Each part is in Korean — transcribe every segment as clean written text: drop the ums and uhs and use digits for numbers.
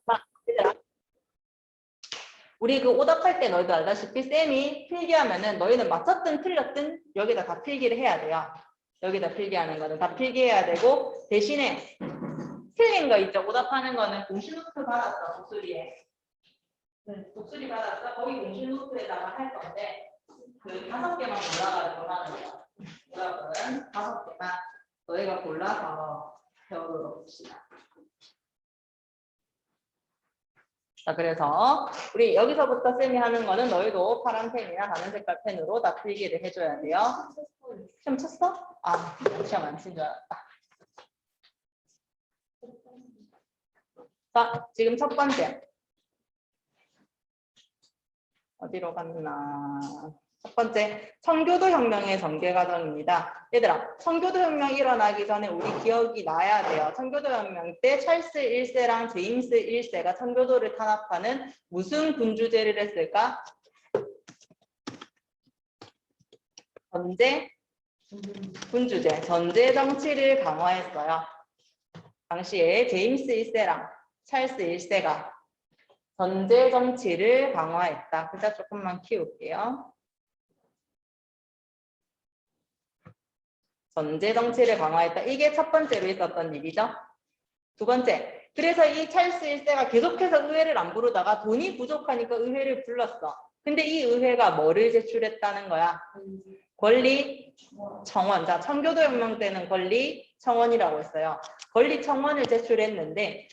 자, 얘들아. 우리 그 오답할 때 너희도 알다시피 쌤이 필기하면은 너희는 맞췄든 틀렸든 여기다 다 필기를 해야 돼요. 여기다 필기하는 거는 다 필기해야 되고 대신에 틀린 거 있죠. 오답하는 거는 공시 노트 받았어. 독수리에. 독수리 받았어. 거기 공시 노트에다가 할 건데 그 5개만 골라가지고 하는 거야. 오답은 5개만 너희가 골라서 배우도록 합시다. 자, 그래서 우리 여기서부터 쌤이 하는 거는 너희도 파란 펜이나 다른 색깔 펜으로 다 필기를 해줘야 돼요. 시험 쳤어? 아, 시험 안 친 줄 알았다. 자, 지금 첫 번째. 어디로 갔나? 첫 번째, 청교도 혁명의 전개 과정입니다. 얘들아, 청교도 혁명 일어나기 전에 우리 기억이 나야 돼요. 청교도 혁명 때 찰스 1세랑 제임스 1세가 청교도를 탄압하는 무슨 군주제를 했을까? 전제 군주제, 전제 정치를 강화했어요. 당시에 제임스 1세랑 찰스 1세가 전제 정치를 강화했다. 글자 조금만 키울게요. 전제 정치를 강화했다. 이게 첫 번째로 있었던 일이죠. 두 번째, 그래서 이 찰스 1세가 계속해서 의회를 안 부르다가 돈이 부족하니까 의회를 불렀어. 근데 이 의회가 뭐를 제출했다는 거야? 권리 청원. 자, 청교도 혁명 때는 권리 청원이라고 했어요. 권리 청원을 제출했는데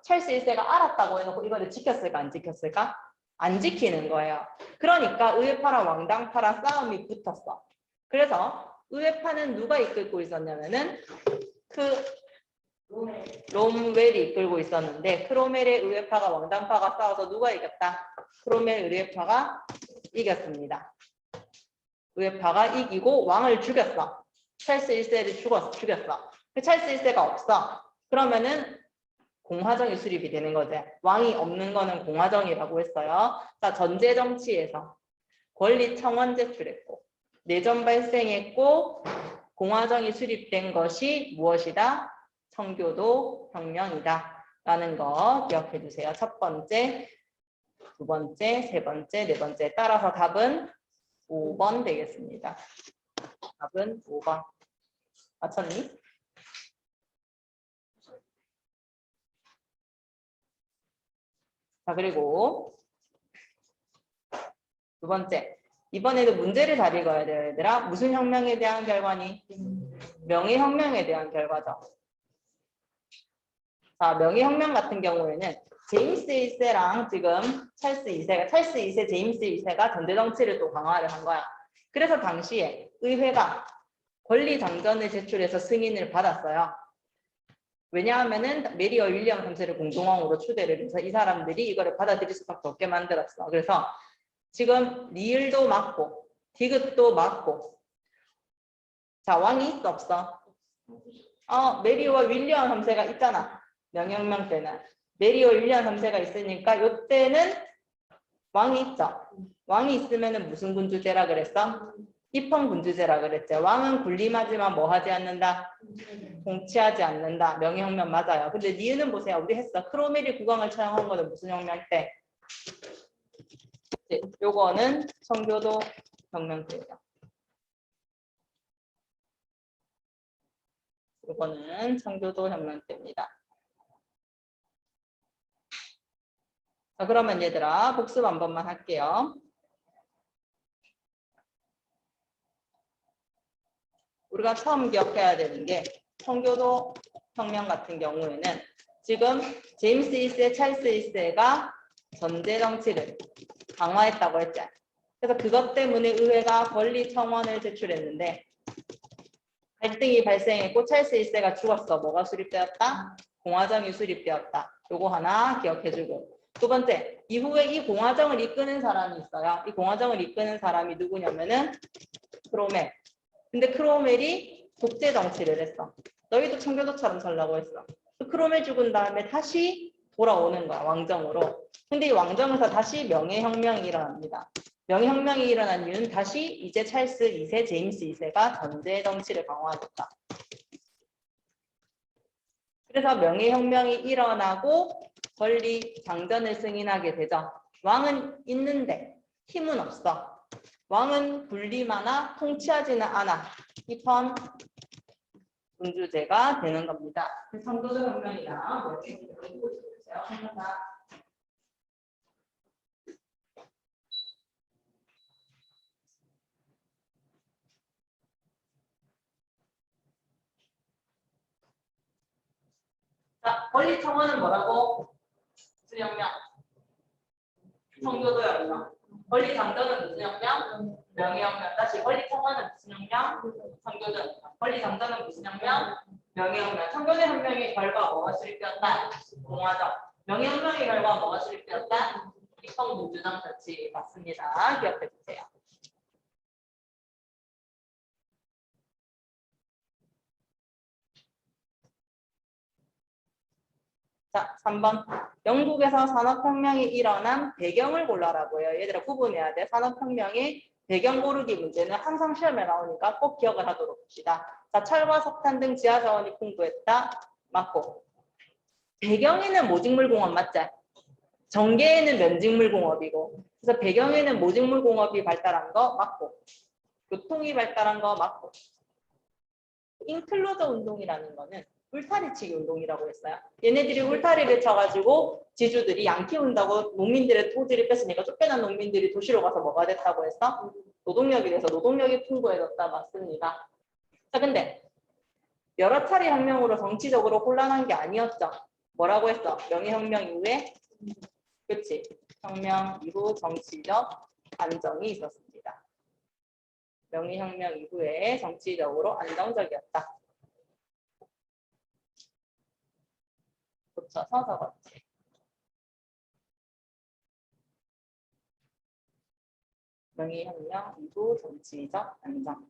찰스 1세가 알았다고 해놓고 이거를 지켰을까 안 지켰을까? 안 지키는 거예요. 그러니까 의회파랑 왕당파랑 싸움이 붙었어. 그래서 의회파는 누가 이끌고 있었냐면은 롬웰이 이끌고 있었는데 크로멜의 의회파가 왕당파가 싸워서 누가 이겼다? 크로멜 의회파가 이겼습니다. 의회파가 이기고 왕을 죽였어. 찰스 1세를 죽였어. 그 찰스 1세가 없어. 그러면은 공화정이 수립이 되는 거죠. 왕이 없는 거는 공화정이라고 했어요. 자, 전제 정치에서 권리 청원 제출했고 내전 발생했고 공화정이 수립된 것이 무엇이다? 청교도 혁명이다. 라는 거 기억해 주세요. 첫 번째, 두 번째, 세 번째, 네 번째. 따라서 답은 5번 되겠습니다. 답은 5번. 맞췄니? 자, 그리고 두 번째. 이번에도 문제를 잘 읽어야 돼요, 얘들아. 무슨 혁명에 대한 결과니? 명예혁명에 대한 결과죠. 자, 명예혁명 같은 경우에는 제임스 1세랑 지금 찰스 2세, 제임스 2세가 전제정치를 또 강화를 한 거야. 그래서 당시에 의회가 권리당전을 제출해서 승인을 받았어요. 왜냐하면은 메리와 윌리엄 3세를 공동왕으로 추대를 해서 이 사람들이 이거를 받아들일 수밖에 없게 만들었어. 그래서 지금 리을도 맞고 디귿도 맞고. 자, 왕이 있어 없어? 메리와 윌리엄 3세가 있잖아. 명예혁명 때는 메리와 윌리엄 3세가 있으니까 이때는 왕이 있죠. 왕이 있으면은 무슨 군주제라 그랬어? 입헌 군주제라 그랬죠. 왕은 군림하지만 뭐 하지 않는다? 통치하지 않는다. 명예혁명 맞아요. 근데 니은은 보세요. 우리 했어. 크로멜이 국왕을 처형한 거는 무슨 혁명 때? 네, 요거는 청교도 혁명 때예요. 요거는 청교도 혁명 때입니다. 자, 그러면 얘들아 복습 한 번만 할게요. 우리가 처음 기억해야 되는 게 청교도 혁명 같은 경우에는 지금 제임스 1세, 찰스 1세가 전제 정치를 강화했다고 했죠. 그래서 그것 때문에 의회가 권리 청원을 제출했는데 갈등이 발생했고 찰스 1세가 죽었어. 뭐가 수립되었다? 공화정이 수립되었다. 요거 하나 기억해주고. 두 번째, 이후에 이 공화정을 이끄는 사람이 있어요. 이 공화정을 이끄는 사람이 누구냐면은 크로멜. 근데 크로멜이 독재 정치를 했어. 너희도 청교도처럼 살라고 했어. 크로멜 죽은 다음에 다시 돌아오는 거야, 왕정으로. 근데 이 왕정에서 다시 명예혁명이 일어납니다. 명예혁명이 일어난 이유는 다시 이제 찰스 2세, 제임스 2세가 전제 정치를 강화하겠다. 그래서 명예혁명이 일어나고 권리 장전을 승인하게 되죠. 왕은 있는데 힘은 없어. 왕은 군림하나 통치하지는 않아. 이번 군주제가 되는 겁니다. 상도적 혁명이랑 명예혁명을 보여주세요. 감사합니다. 자, 권리 청원은 뭐라고? 무슨 혁명? 청교도 혁명. 권리 장전은 무슨 혁명? 명예혁명. 다시 권리 청원은 무슨 혁명? 청교도 혁명. 권리 장전은 무슨 혁명? 명예혁명. 청교도 혁명의 결과 뭐가 수립되었다? 공화정. 명예혁명의 결과 뭐가 수립되었다? 입헌민주당 정치. 맞습니다. 기억해 주세요. 자, 3번. 영국에서 산업혁명이 일어난 배경을 골라라고요. 얘들아 구분해야 돼. 산업혁명의 배경 고르기 문제는 항상 시험에 나오니까 꼭 기억을 하도록 합시다. 자, 철과 석탄 등 지하자원이 풍부했다. 맞고. 배경에는 모직물공업 맞지? 전개에는 면직물공업이고. 그래서 배경에는 모직물공업이 발달한 거 맞고. 교통이 발달한 거 맞고. 인클로저 운동이라는 거는 울타리치기 운동이라고 했어요. 얘네들이 울타리를 쳐가지고 지주들이 양 키운다고 농민들의 토지를 뺐으니까 쫓겨난 농민들이 도시로 가서 뭐가 됐다고 했어? 노동력이 돼서 노동력이 풍부해졌다. 맞습니다. 자, 근데 여러 차례 혁명으로 정치적으로 혼란한 게 아니었죠. 뭐라고 했어? 명예혁명 이후에? 그치? 혁명 이후 정치적 안정이 있었습니다. 명예혁명 이후에 정치적으로 안정적이었다. 붙여서 적었지. 명예혁명 이후 정치적 안정.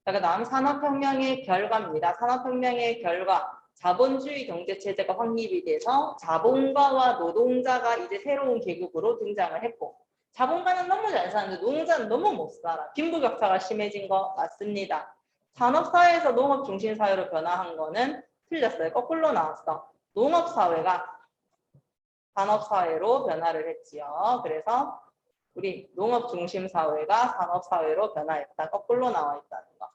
자, 그다음 산업혁명의 결과입니다. 산업혁명의 결과. 자본주의 경제체제가 확립이 돼서 자본가와 노동자가 이제 새로운 계급으로 등장을 했고, 자본가는 너무 잘 사는데 노동자는 너무 못 살아. 빈부격차가 심해진 거 맞습니다. 산업사회에서 농업 중심 사회로 변화한 거는 틀렸어요. 거꾸로 나왔어. 농업사회가 산업사회로 변화를 했지요. 그래서 우리 농업 중심 사회가 산업사회로 변화했다. 거꾸로 나와 있다는 거.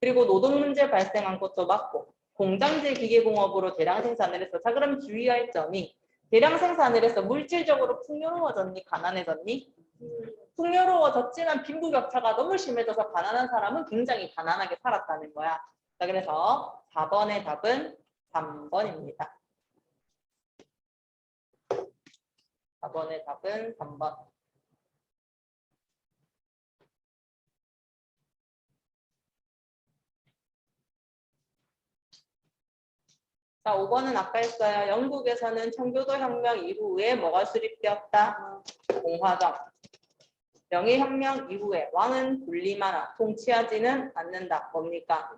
그리고 노동 문제 발생한 것도 맞고 공장제 기계공업으로 대량 생산을 했어. 자, 그럼 주의할 점이 대량 생산을 해서 물질적으로 풍요로워졌니? 가난해졌니? 풍요로워졌지만 빈부격차가 너무 심해져서 가난한 사람은 굉장히 가난하게 살았다는 거야. 자, 그래서 4번의 답은 3번입니다. 4번의 답은 3번. 자, 5번은 아까 했어요. 영국에서는 청교도 혁명 이후에 뭐가 수립되었다? 공화정. 명예혁명 이후에 왕은 군림하나 통치하지는 않는다. 뭡니까?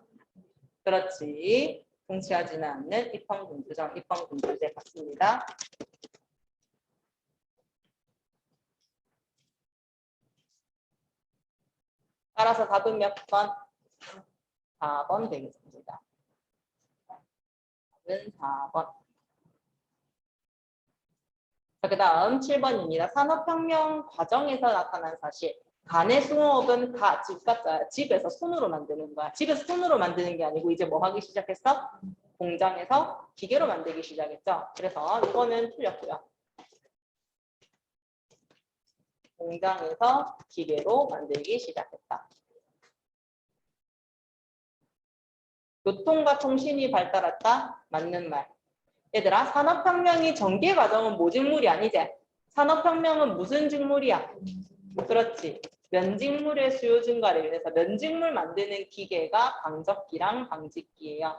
그렇지. 통치하지는 않는 입헌군주정, 입헌군주제 같습니다. 따라서 답은 몇 번? 4번 되겠습니다. 답은 4번. 자, 그 다음 7번입니다. 산업혁명 과정에서 나타난 사실. 간의 숭어업은 집에서 손으로 만드는 거야. 집에서 손으로 만드는 게 아니고 이제 뭐 하기 시작했어? 공장에서 기계로 만들기 시작했죠. 그래서 이거는 틀렸고요. 공장에서 기계로 만들기 시작했다. 교통과 통신이 발달했다. 맞는 말. 얘들아, 산업혁명이 전개 과정은 모직물이 아니지? 산업혁명은 무슨 직물이야? 그렇지. 면직물의 수요 증가를 위해서 면직물 만드는 기계가 방적기랑 방직기예요.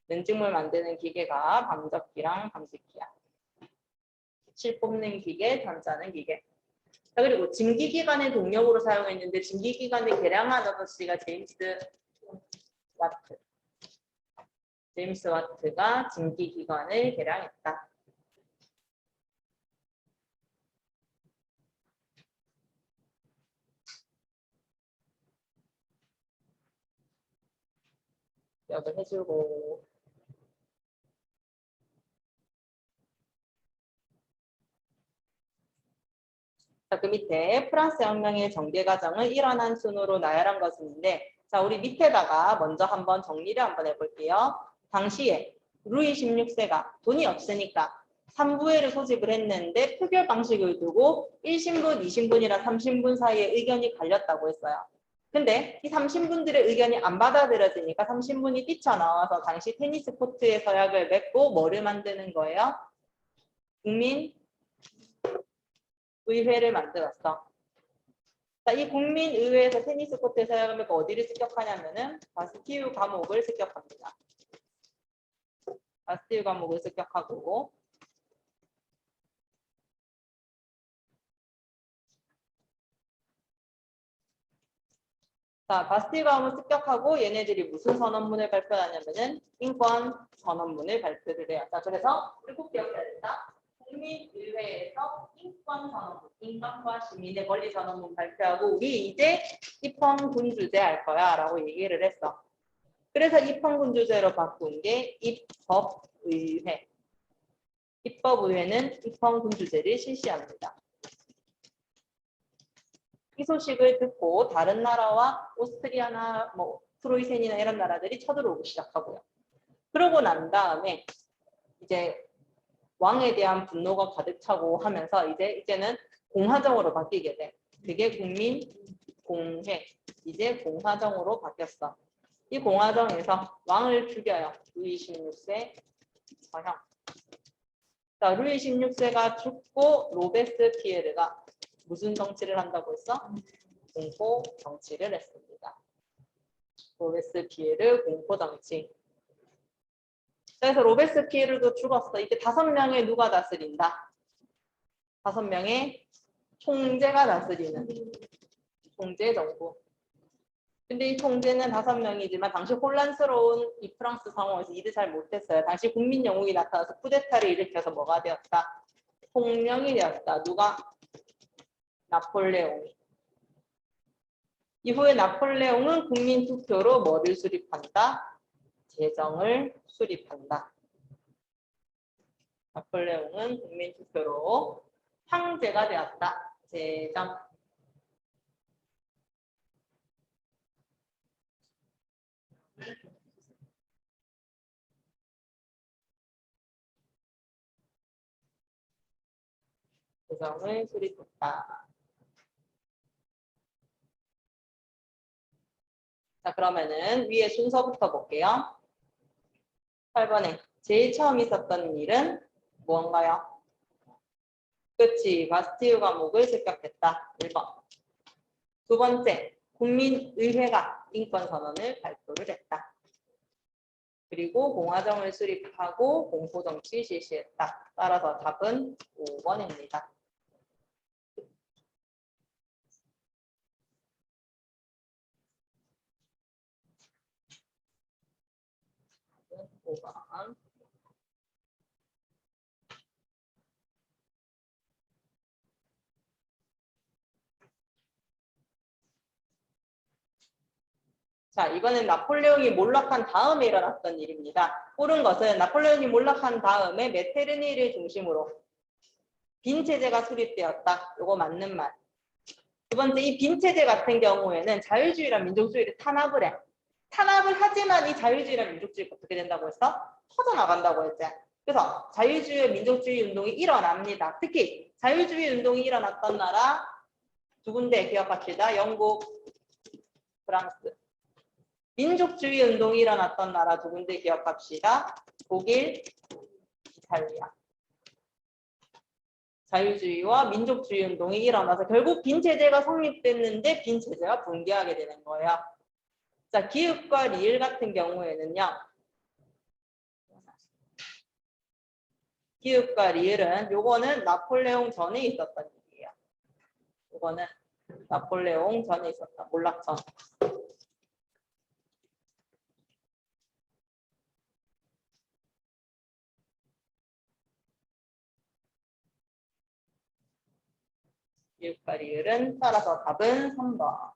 면직물 만드는 기계가 방적기랑 방직기야. 실 뽑는 기계, 단자는 기계. 자, 그리고 증기기관의 동력으로 사용했는데 증기기관을 개량한 아저씨가 제임스 와트. 제임스 와트가 증기기관을 개량했다. 기억을 해주고. 자, 그 밑에 프랑스 혁명의 전개 과정을 일어난 순으로 나열한 것인데, 자, 우리 밑에다가 먼저 한번 정리를 한번 해볼게요. 당시에 루이 16세가 돈이 없으니까 3부회를 소집을 했는데 표결 방식을 두고 1신분, 2신분이랑 3신분 사이에 의견이 갈렸다고 했어요. 근데 이 3신분들의 의견이 안 받아들여지니까 3신분이 뛰쳐나와서 당시 테니스 코트에 서약을 맺고 뭐를 만드는 거예요? 국민의회를 만들었어. 자, 이 국민의회에서 테니스 코트에 서약을 맺고 어디를 습격하냐면은 바스티유 감옥을 습격합니다. 바스티유 감옥을 습격하고, 자, 바스티유 감옥을 습격하고 얘네들이 무슨 선언문을 발표하냐면은 인권 선언문을 발표를 해요. 자, 그래서 우리 꼭 기억해야 된다. 국민의회에서 인권 선언문, 인권과 시민의 권리 선언문 발표하고 우리 이제 입헌군주제 할 거야 라고 얘기를 했어. 그래서 입헌군주제로 바꾼 게 입법의회. 입법의회는 입헌군주제를 실시합니다. 이 소식을 듣고 다른 나라와 오스트리아나 뭐 프로이센이나 이런 나라들이 쳐들어오기 시작하고요. 그러고 난 다음에 이제 왕에 대한 분노가 가득 차고 하면서 이제는 공화정으로 바뀌게 돼. 그게 국민공회. 이제 공화정으로 바뀌었어. 이 공화정에서 왕을 죽여요. 루이 16세 서형. 자, 루이 16세가 죽고 로베스피에르가 무슨 정치를 한다고 했어? 공포 정치를 했습니다. 로베스피에르 공포 정치. 그래서 로베스피에르도 죽었어. 이제 5명의 누가 다스린다? 5명의 총재가 다스리는 총재 정부. 근데 이 총재는 5명이지만 당시 혼란스러운 이 프랑스 상황에서 일을 잘 못했어요. 당시 국민 영웅이 나타나서 쿠데타를 일으켜서 뭐가 되었다? 총령이 되었다. 누가? 나폴레옹이. 이후에 나폴레옹은 국민 투표로 뭐를 수립한다? 재정을 수립한다. 나폴레옹은 국민 투표로 황제가 되었다. 재정. 재정을 수립했다. 자, 그러면은 위에 순서부터 볼게요. 8번에 제일 처음 있었던 일은 무언가요? 그치, 바스티유 감옥을 습격했다. 1번. 두 번째, 국민의회가 인권선언을 발표를 했다. 그리고 공화정을 수립하고 공포정치 실시했다. 따라서 답은 5번입니다. 5번. 자, 이거는 나폴레옹이 몰락한 다음에 일어났던 일입니다. 옳은 것은 나폴레옹이 몰락한 다음에 메테르니를 중심으로 빈체제가 수립되었다. 이거 맞는 말. 두 번째, 이 빈체제 같은 경우에는 자유주의랑 민족주의를 탄압을 해. 탄압을 하지만 이 자유주의랑 민족주의가 어떻게 된다고 했어? 퍼져나간다고 했지. 그래서 자유주의, 민족주의 운동이 일어납니다. 특히 자유주의 운동이 일어났던 나라 두 군데 기억합시다. 영국, 프랑스. 민족주의 운동이 일어났던 나라 두 군데 기억합시다. 독일, 이탈리아. 자유주의와 민족주의 운동이 일어나서 결국 빈체제가 성립됐는데 빈체제가 붕괴하게 되는 거예요. 자, 기읍과 리을 같은 경우에는요. 기읍과 리을은 요거는 나폴레옹 전에 있었던 일이에요. 요거는 나폴레옹 전에 있었다. 몰락 전. 기읍과 리을은 따라서 답은 3번.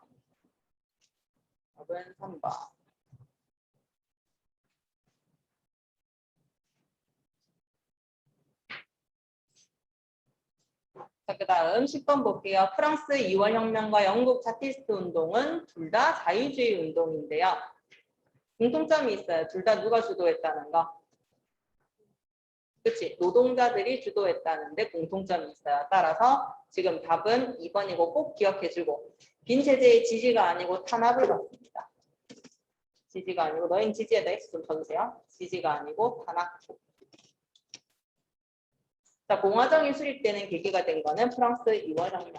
답은 3번. 자, 그 다음 10번 볼게요. 프랑스 이월혁명과 영국 차티스트 운동은 둘 다 자유주의 운동인데요. 공통점이 있어요. 둘 다 누가 주도했다는 거. 그치? 노동자들이 주도했다는데 공통점이 있어요. 따라서 지금 답은 2번이고 꼭 기억해주고 빈 체제의 지지가 아니고 탄압을 받습니다. 지지가 아니고 너희는 지지에다 X 좀 쳐주세요. 지지가 아니고 탄압. 자, 공화정이 수립되는 계기가 된 거는 프랑스 이월혁명.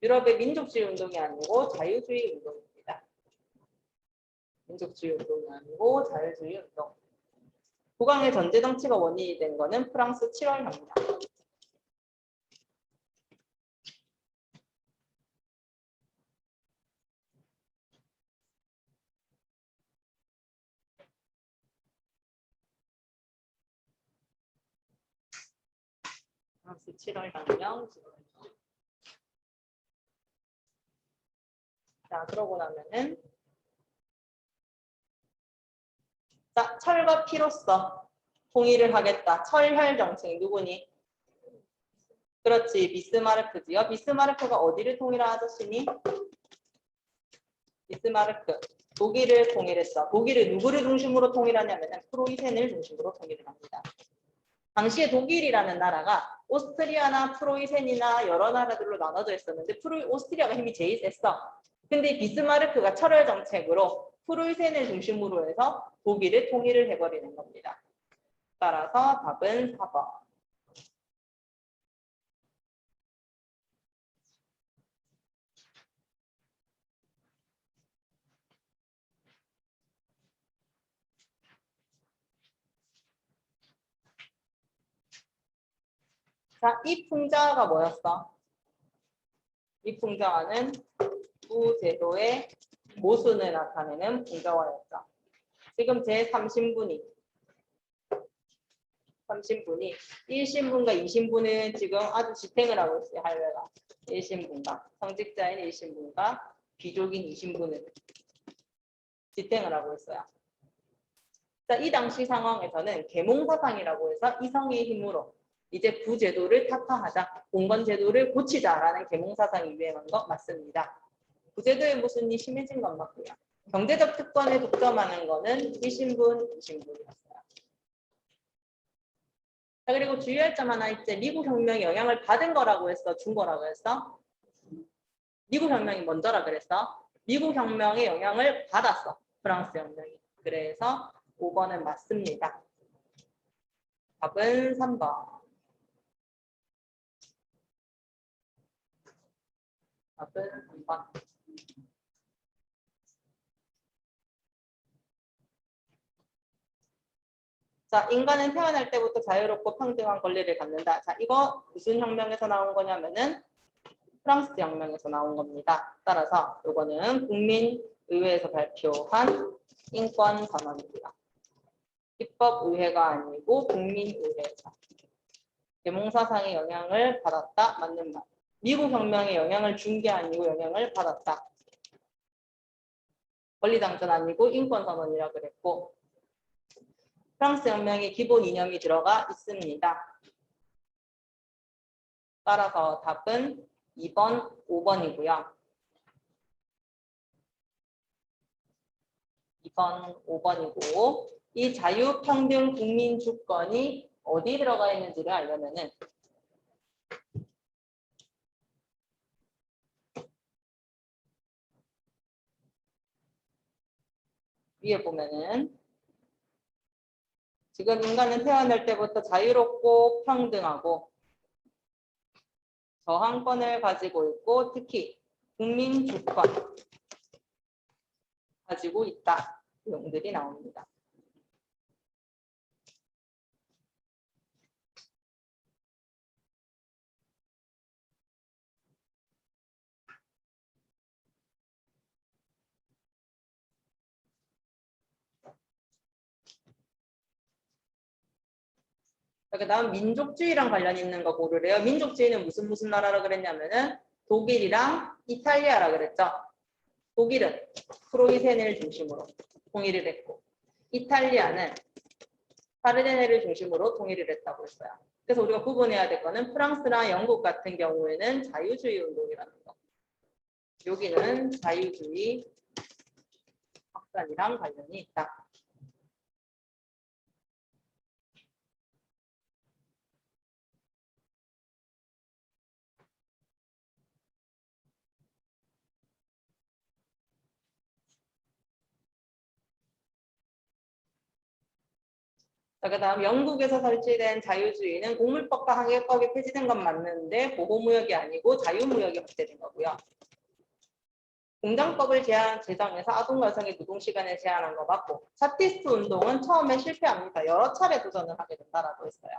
유럽의 민족주의 운동이 아니고 자유주의 운동입니다. 민족주의 운동이 아니고 자유주의 운동. 국왕의 전제 정치가 원인이 된 거는 프랑스 7월 혁명. 프랑스 7월 혁명. 자, 그러고 나면은 자, 철과 피로써 통일을 하겠다. 철혈 정책 누구니? 그렇지, 비스마르크지요. 비스마르크가 어디를 통일한 아저씨니? 비스마르크. 독일을 통일했어. 독일을 누구를 중심으로 통일하냐면 프로이센을 중심으로 통일을 합니다. 당시에 독일이라는 나라가 오스트리아나 프로이센이나 여러 나라들로 나눠져 있었는데 오스트리아가 힘이 제일 셌어. 근데 비스마르크가 철혈 정책으로 프로이센을 중심으로 해서 독일을 통일을 해버리는 겁니다. 따라서 답은 4번. 자, 이 풍자가 뭐였어? 이 풍자화는 부제도의 모순을 나타내는 풍자화였죠. 지금 제3신분이 1신분과 2신분은 지금 아주 지탱을 하고 있어요. 할례가 1신분과 성직자인 1신분과 귀족인 2신분을 지탱을 하고 있어요. 자, 이 당시 상황에서는 계몽사상이라고 해서 이성의 힘으로 이제 부제도를 타파하자, 공건제도를 고치자라는 계몽사상이 유행한 거 맞습니다. 부제도의 모순이 심해진 건 맞고요. 경제적 특권을 독점하는 거는 1신분, 2신분이었어요. 자, 그리고 주의할 점 하나 있지. 미국 혁명이 영향을 받은 거라고 했어? 준 거라고 했어? 미국 혁명이 먼저라 그랬어? 미국 혁명의 영향을 받았어. 프랑스 혁명이. 그래서 5번은 맞습니다. 답은 3번. 답은 3번. 자, 인간은 태어날 때부터 자유롭고 평등한 권리를 갖는다. 자, 이거 무슨 혁명에서 나온 거냐면은 프랑스 혁명에서 나온 겁니다. 따라서 이거는 국민의회에서 발표한 인권 선언입니다. 입법의회가 아니고 국민의회에서. 계몽사상의 영향을 받았다. 맞는 말. 미국 혁명에 영향을 준 게 아니고 영향을 받았다. 권리당전 아니고 인권선언이라 그랬고 프랑스 혁명의 기본 이념이 들어가 있습니다. 따라서 답은 2번, 5번이고요. 2번, 5번이고 이 자유평등 국민 주권이 어디 들어가 있는지를 알려면은 위에 보면은 지금 인간은 태어날 때부터 자유롭고 평등하고 저항권을 가지고 있고 특히 국민 주권 가지고 있다. 내용들이 나옵니다. 그 다음 민족주의랑 관련 있는 거 고르래요. 민족주의는 무슨 나라라 그랬냐면은 독일이랑 이탈리아라 그랬죠. 독일은 프로이센을 중심으로 통일을 했고 이탈리아는 파르데네를 중심으로 통일을 했다고 했어요. 그래서 우리가 구분해야 될 거는 프랑스랑 영국 같은 경우에는 자유주의 운동이라는 거. 여기는 자유주의 확산이랑 관련이 있다. 자, 그다음 영국에서 설치된 자유주의는 공물법과 항해법이 폐지된 건 맞는데 보호무역이 아니고 자유무역이 확대된 거고요. 공장법을 제정해서 아동 여성의 노동 시간을 제한한 거 맞고, 차티스트 운동은 처음에 실패합니다. 여러 차례 도전을 하게 된다라고 했어요.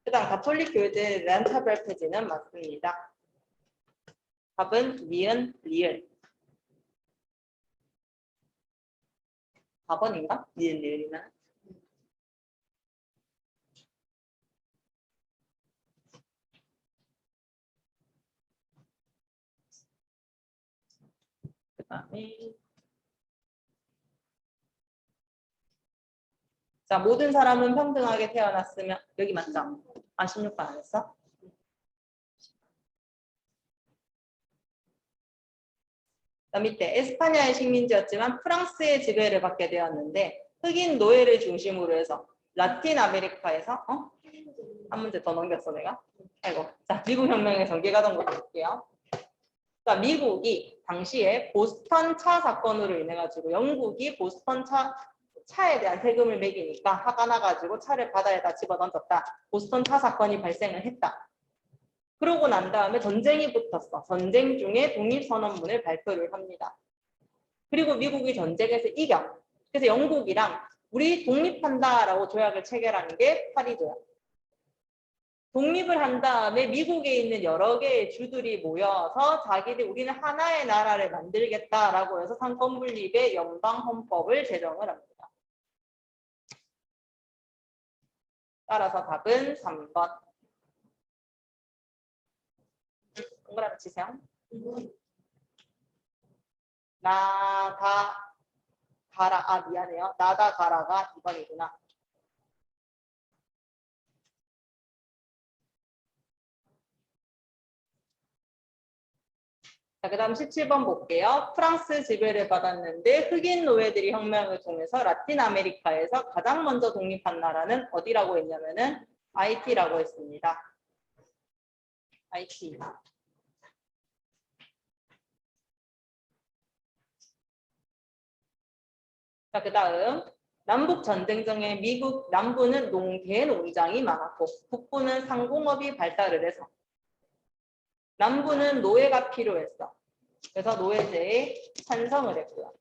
그다음 가톨릭 교회들에 대한 차별 폐지는 맞습니다. 답은 니은, 리을. 4번인가? 니은, 리을이나? 그다음에 자, 모든 사람은 평등하게 태어났으면 여기 맞죠? 아, 16번 안 했어? 밑에 에스파냐의 식민지였지만 프랑스의 지배를 받게 되었는데 흑인 노예를 중심으로 해서 라틴 아메리카에서 한 문제 더 넘겼어 내가. 아이고. 자, 미국 혁명의 전개과정부터 볼게요. 자, 미국이 당시에 보스턴 차 사건으로 인해 가지고 영국이 보스턴 차에 대한 세금을 매기니까 화가 나가지고 차를 바다에다 집어던졌다. 보스턴 차 사건이 발생을 했다. 그러고 난 다음에 전쟁이 붙었어. 전쟁 중에 독립선언문을 발표를 합니다. 그리고 미국이 전쟁에서 이겨. 그래서 영국이랑 우리 독립한다라고 조약을 체결하는 게 파리조약. 독립을 한 다음에 미국에 있는 여러 개의 주들이 모여서 자기들 우리는 하나의 나라를 만들겠다라고 해서 상권 분립의 연방 헌법을 제정을 합니다. 따라서 답은 3번. 동그라미 치세요. 나다 가라. 아, 미안해요. 나다 가라가 2번이구나. 자, 그 다음 17번 볼게요. 프랑스 지배를 받았는데 흑인 노예들이 혁명을 통해서 라틴 아메리카에서 가장 먼저 독립한 나라는 어디라고 했냐면은 하이티라고 했습니다. 하이티. 자, 그 다음 남북 전쟁 중에 미국 남부는 대농장이 많았고 북부는 상공업이 발달을 해서 남부는 노예가 필요했어. 그래서 노예제에 찬성을 했고요.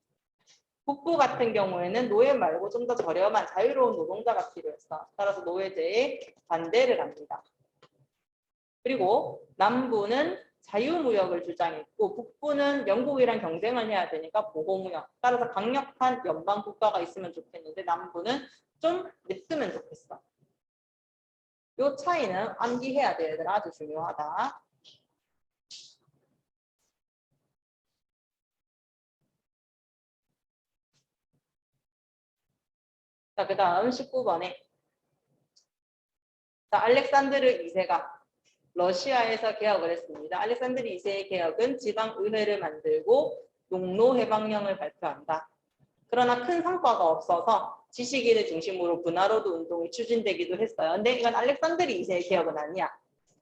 북부 같은 경우에는 노예 말고 좀 더 저렴한 자유로운 노동자가 필요했어. 따라서 노예제에 반대를 합니다. 그리고 남부는 자유무역을 주장했고 북부는 영국이랑 경쟁을 해야 되니까 보호무역. 따라서 강력한 연방 국가가 있으면 좋겠는데 남부는 좀 냈으면 좋겠어. 이 차이는 암기해야 돼. 얘들아. 아주 중요하다. 자, 그 다음 19번에 자, 알렉산드르 2세가 러시아에서 개혁을 했습니다. 알렉산드르 2세의 개혁은 지방의회를 만들고 농노해방령을 발표한다. 그러나 큰 성과가 없어서 지식인을 중심으로 분화로드 운동이 추진되기도 했어요. 근데 이건 알렉산드르 2세의 개혁은 아니야.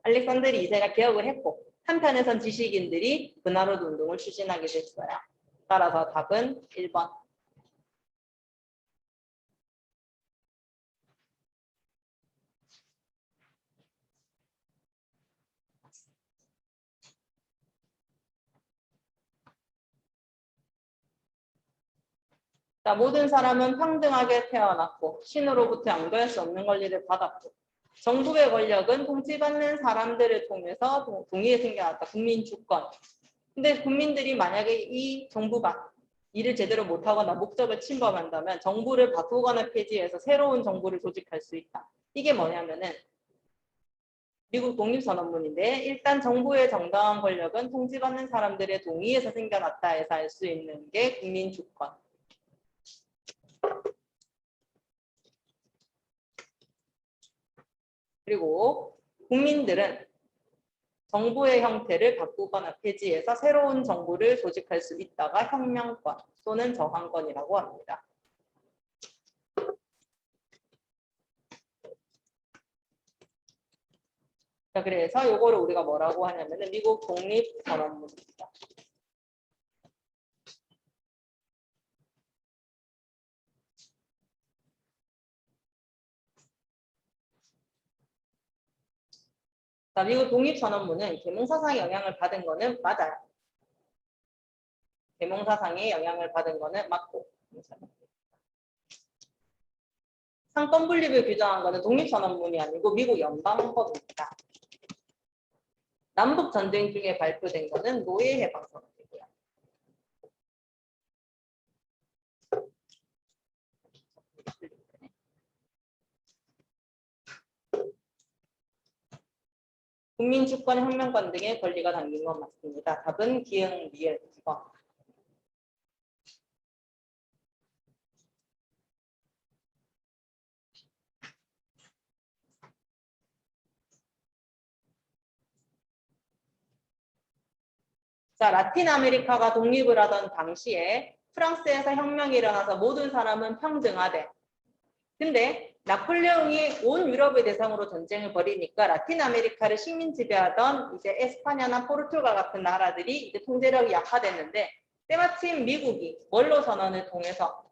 알렉산드르 2세가 개혁을 했고 한편에선 지식인들이 분화로드 운동을 추진하게 됐어요. 따라서 답은 1번. 자, 모든 사람은 평등하게 태어났고 신으로부터 양도할 수 없는 권리를 받았고 정부의 권력은 통치받는 사람들을 통해서 동의에 생겨났다. 국민주권. 근데 국민들이 만약에 이 정부가 일을 제대로 못하거나 목적을 침범한다면 정부를 바꾸거나 폐지해서 새로운 정부를 조직할 수 있다. 이게 뭐냐면은 미국 독립선언문인데 일단 정부의 정당한 권력은 통치받는 사람들의 동의에서 생겨났다 해서 알 수 있는 게 국민주권. 그리고 국민들은 정부의 형태를 바꾸거나 폐지해서 새로운 정부를 조직할 수 있다가 혁명권 또는 저항권이라고 합니다. 자, 그래서 요거를 우리가 뭐라고 하냐면은 미국 독립선언문입니다. 자, 미국 독립선언문은 계몽사상의 영향을 받은 거는 맞아요. 계몽사상의 영향을 받은 거는 맞고. 상권 분립을 규정한 거는 독립선언문이 아니고 미국 연방헌법입니다. 남북 전쟁 중에 발표된 거는 노예해방선언이고요. 국민 주권, 혁명권 등의 권리가 담긴 건 맞습니다. 답은 기흥, 리을, 2번. 자, 라틴 아메리카가 독립을 하던 당시에 프랑스에서 혁명이 일어나서 모든 사람은 평등하대. 근데 나폴레옹이 온 유럽의 대상으로 전쟁을 벌이니까 라틴 아메리카를 식민 지배하던 이제 에스파냐나 포르투갈 같은 나라들이 이제 통제력이 약화됐는데 때마침 미국이 원로 선언을 통해서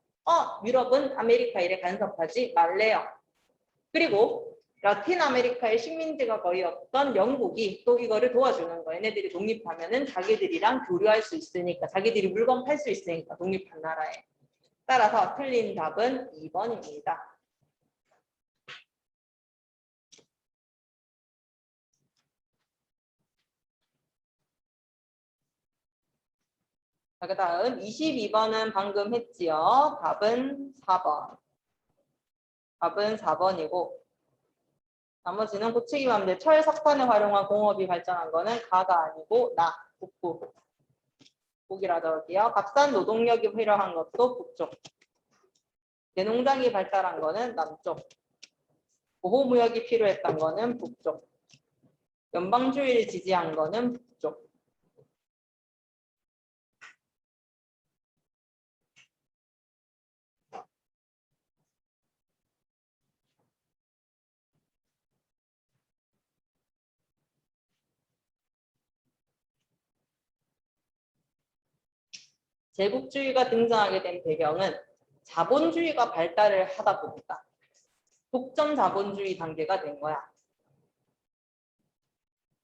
유럽은 아메리카 일에 간섭하지 말래요. 그리고 라틴 아메리카의 식민지가 거의 없던 영국이 또 이거를 도와주는 거예요. 얘네들이 독립하면은 자기들이랑 교류할 수 있으니까, 자기들이 물건 팔 수 있으니까 독립한 나라에. 따라서 틀린 답은 2번입니다. 자, 그 다음 22번은 방금 했지요. 답은 4번. 답은 4번이고 나머지는 고치기만 하면 돼. 철, 석탄을 활용한 공업이 발전한 거는 가가 아니고 나, 북부. 북이라 적을게요. 값싼 노동력이 필요한 것도 북쪽. 대농장이 발달한 거는 남쪽. 보호무역이 필요했던 거는 북쪽. 연방주의를 지지한 거는 북쪽. 제국주의가 등장하게 된 배경은 자본주의가 발달을 하다 보니까 독점 자본주의 단계가 된 거야.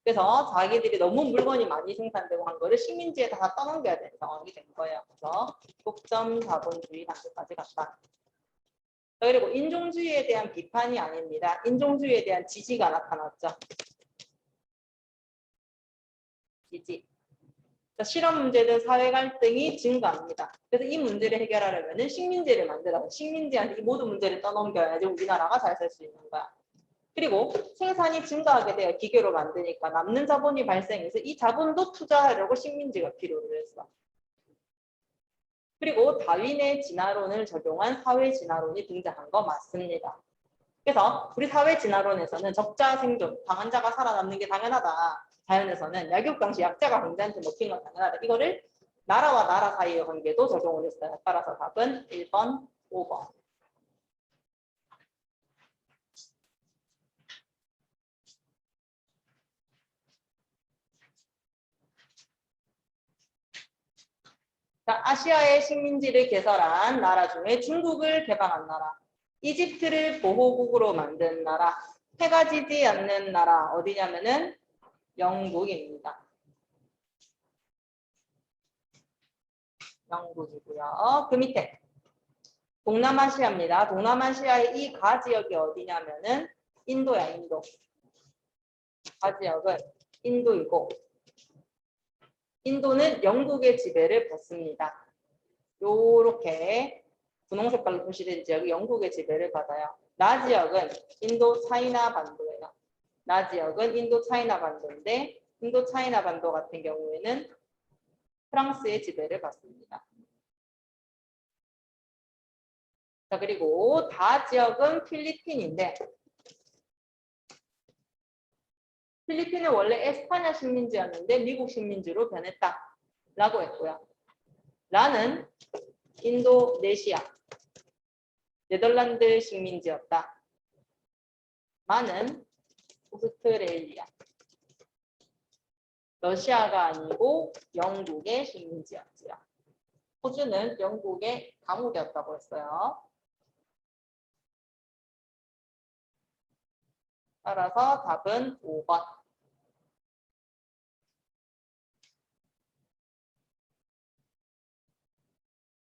그래서 자기들이 너무 물건이 많이 생산되고 한 거를 식민지에 다 떠넘겨야 되는 상황이 된 거예요. 그래서 독점 자본주의 단계까지 갔다. 그리고 인종주의에 대한 비판이 아닙니다. 인종주의에 대한 지지가 나타났죠. 지지. 실업 문제든 사회 갈등이 증가합니다. 그래서 이 문제를 해결하려면 식민지를 만들어서 식민지한테 이 모든 문제를 떠넘겨야지 우리나라가 잘 살 수 있는 거야. 그리고 생산이 증가하게 돼요. 기계로 만드니까 남는 자본이 발생해서 이 자본도 투자하려고 식민지가 필요로 했어. 그리고 다윈의 진화론을 적용한 사회 진화론이 등장한 거 맞습니다. 그래서 우리 사회 진화론에서는 적자 생존, 강한 자가 살아남는 게 당연하다. 자연에서는 약육 당시 약자가 강자한테 먹힌 건 당연하다. 이거를 나라와 나라 사이의 관계도 적용을 했어요. 따라서 답은 1번, 5번. 자, 아시아의 식민지를 개설한 나라 중에 중국을 개방한 나라, 이집트를 보호국으로 만든 나라, 해가 지지 않는 나라 어디냐면은 영국입니다. 영국이고요. 그 밑에 동남아시아입니다. 동남아시아의 이 가 지역이 어디냐면은 인도야, 인도. 가 지역은 인도이고 인도는 영국의 지배를 받습니다. 요렇게 분홍 색깔로 표시된 지역이 영국의 지배를 받아요. 나 지역은 인도 차이나 반도예요. 나 지역은 인도 차이나 반도인데 인도 차이나 반도 같은 경우에는 프랑스의 지배를 받습니다. 자, 그리고 다 지역은 필리핀인데 필리핀은 원래 에스파냐 식민지였는데 미국 식민지로 변했다 라고 했고요. 라는 인도네시아, 네덜란드 식민지였다. 마는 오스트레일리아, 러시아가 아니고 영국의 식민지였지요. 호주는 영국의 감옥이었다고 했어요. 따라서 답은 5번.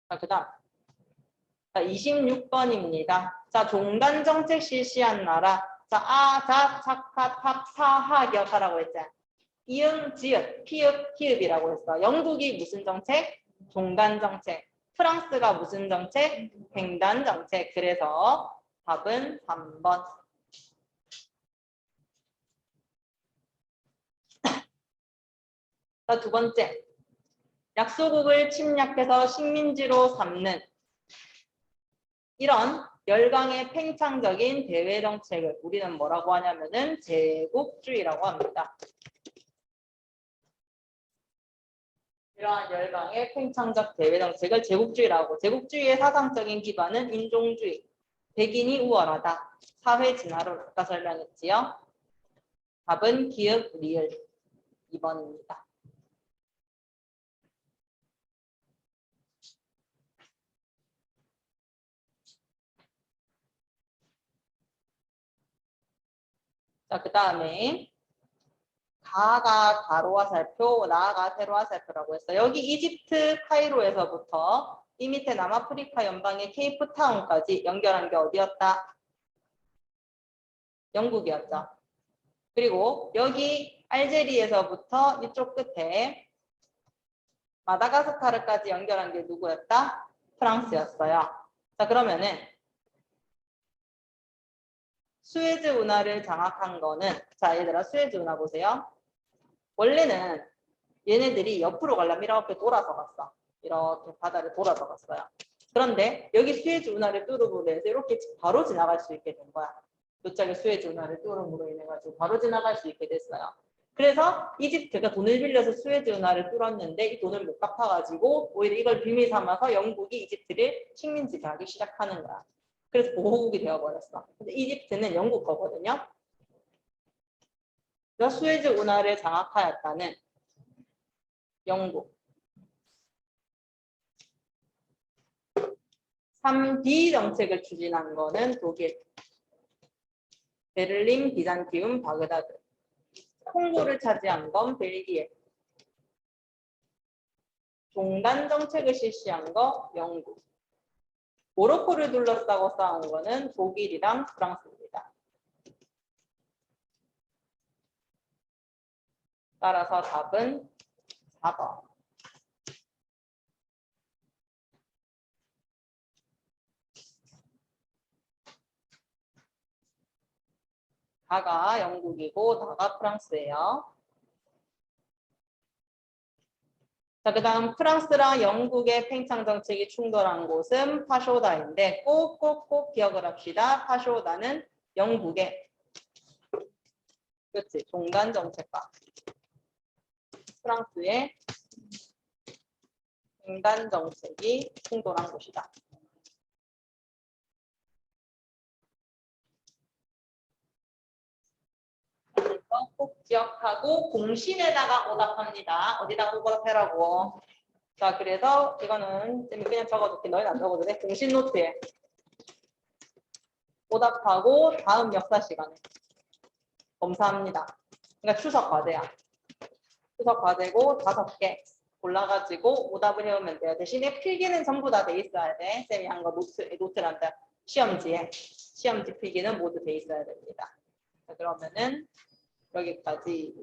자, 그 다음 26번입니다. 자, 종단정책 실시한 나라. 자, 자, 차카, 탑, 사하 기억하라고 했잖아. 이응, 지읒, 피읍, 히읗이라고 했어. 영국이 무슨 정책? 종단정책. 프랑스가 무슨 정책? 횡단정책. 그래서 답은 3번. 자, 두 번째. 약소국을 침략해서 식민지로 삼는 이런 열강의 팽창적인 대외 정책을 우리는 뭐라고 하냐면은 제국주의라고 합니다. 이러한 열강의 팽창적 대외 정책을 제국주의라고. 제국주의의 사상적인 기반은 인종주의, 백인이 우월하다, 사회 진화로 아까 설명했지요. 답은 기읍 리을 2번입니다. 자, 그 다음에 가가 가로와 살표, 나가 세로와 살표라고 했어요. 여기 이집트 카이로에서부터 이 밑에 남아프리카 연방의 케이프타운까지 연결한 게 어디였다? 영국이었죠. 그리고 여기 알제리에서부터 이쪽 끝에 마다가스카르까지 연결한 게 누구였다? 프랑스였어요. 자, 그러면은 수에즈 운하를 장악한 거는, 자, 얘들아 수에즈 운하 보세요. 원래는 얘네들이 옆으로 가려면 이렇게 돌아서 갔어. 이렇게 바다를 돌아서 갔어요. 그런데 여기 수에즈 운하를 뚫음으로 해서 이렇게 바로 지나갈 수 있게 된 거야. 요짝에 수에즈 운하를 뚫음으로 인해 가지고 바로 지나갈 수 있게 됐어요. 그래서 이집트가 돈을 빌려서 수에즈 운하를 뚫었는데 이 돈을 못 갚아가지고 오히려 이걸 비밀 삼아서 영국이 이집트를 식민지게 하기 시작하는 거야. 그래서 보호국이 되어버렸어. 근데 이집트는 영국 거거든요. 그래서 수에즈 운하를 장악하였다는 영국. 3D 정책을 추진한 거는 독일. 베를린, 비잔티움, 바그다드. 콩고를 차지한 건 벨기에. 종단 정책을 실시한 거 영국. 모로코를 둘러싸고 싸운 거는 독일이랑 프랑스입니다. 따라서 답은 4번. 다가 영국이고 다가 프랑스예요. 자, 그 다음 프랑스랑 영국의 팽창 정책이 충돌한 곳은 파쇼다인데 꼭 기억을 합시다. 파쇼다는 영국의 그렇지 종단 정책과 프랑스의 횡단 정책이 충돌한 곳이다. 꼭 기억하고 공신에다가 오답합니다. 어디다가 오답해라고. 자, 그래서 이거는 그냥 적어둘게. 너희는 안 적어도 돼. 공신 노트에 오답하고 다음 역사 시간에 검사합니다. 그러니까 추석 과제야. 추석 과제고 5개 골라가지고 오답을 해오면 돼요. 대신에 필기는 전부 다 돼 있어야 돼. 쌤이 한 거 노트란다. 시험지 필기는 모두 돼 있어야 됩니다. 자, 그러면은 여기까지.